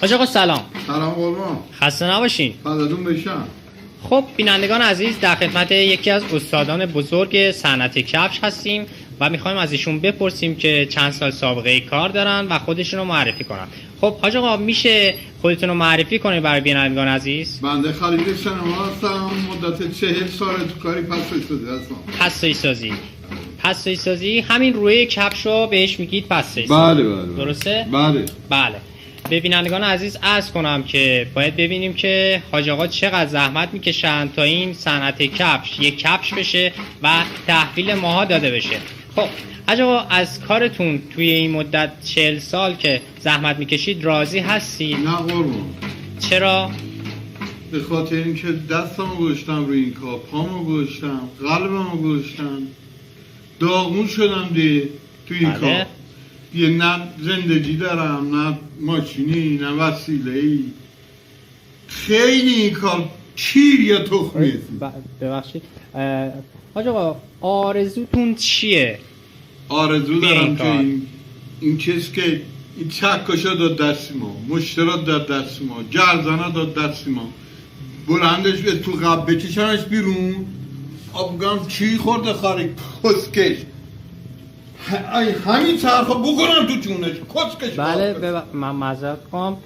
حاج آقا سلام. سلام قربان. خسته نباشین. فداتون بشم. خب بینندگان عزیز، در خدمت یکی از استادان بزرگ صنعت کفش هستیم و میخوایم از ایشون بپرسیم که چند سال سابقه کار دارن و خودشون رو معرفی کنن. خب حاج آقا میشه خودتون رو معرفی کنید برای بینندگان عزیز؟ بنده خلیل شنما هستم. مدت 40 سال تو کاری پستویی سازی هستم. پستویی سازی همین روی کفش رو بهش میگید پستویی بله سازی. بله. درسته؟ بله. به بینندگان عزیز عرض کنم که باید ببینیم که حاج آقا چقدر زحمت میکشن تا این صنعت کفش یک کفش بشه و تحویل ماها داده بشه. خب حاج آقا از کارتون توی این مدت 40 سال که زحمت میکشید راضی هستید؟ نه قربان. چرا؟ به خاطر اینکه دستمو گذاشتم روی این کار، پامو گذاشتم، قلبمو گذاشتم، داغون شدم توی این کار. یه نه زندگی دارم، نه ماشینی، نه وسیله‌ای. خیلی این کار چیر یا تخمیه. ببخشید حاج آقا آرزوتون چیه؟ آرزو دارم که این چیز که این چکشا داد دست ما، مشترات داد دست ما، گردانا داد دست ما، بلندش به تو قب بکشنش بیرون. آبگم چی خورده خاری کسکش همین طرفا بکنم تو جونش کسکش. بله من معذرت کنم.